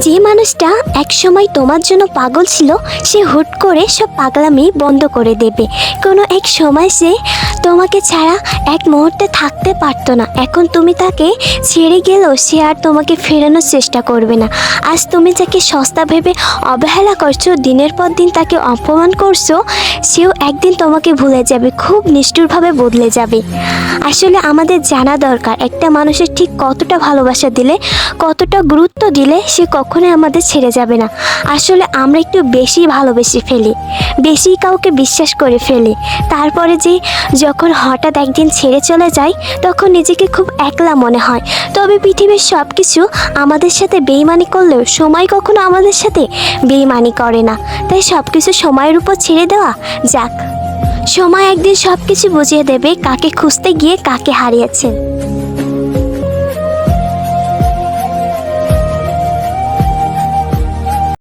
যে মানুষটা একসময় তোমার জন্য পাগল ছিল সে হুট করে সব পাগলামি বন্ধ করে দেবে। কোনো এক সময় সে তোমাকে ছাড়া এক মুহূর্তে থাকতে পারতো না, এখন তুমি তাকে ছেড়ে গেলেও সে আর তোমাকে ফেরানোর চেষ্টা করবে না। আজ তুমি যাকে সস্তা ভেবে অবহেলা করছো, দিনের পর দিন তাকে অপমান করছো, সেও একদিন তোমাকে ভুলে যাবে, খুব নিষ্ঠুরভাবে বদলে যাবে। আসলে আমাদের জানা দরকার একটা মানুষের ঠিক কতটা ভালোবাসা দিলে, কতটা গুরুত্ব দিলে সে কখনোই আমাদের ছেড়ে যাবে না। আসলে আমরা একটু বেশি ভালোবেসে ফেলি, বেশি কাউকে বিশ্বাস করে ফেলি, তারপরে যে যখন হঠাৎ একদিন ছেড়ে চলে যায় তখন নিজেকে খুব একলা মনে হয়। তবে পৃথিবীর সব কিছু আমাদের সাথে বেইমানি করলেও সময় কখনো আমাদের সাথে বেইমানি করে না। তাই সব কিছু সময়ের উপর ছেড়ে দেওয়া যাক। সময় একদিন সব কিছু বুঝিয়ে দেবে কাকে খুঁজতে গিয়ে কাকে হারিয়েছেন।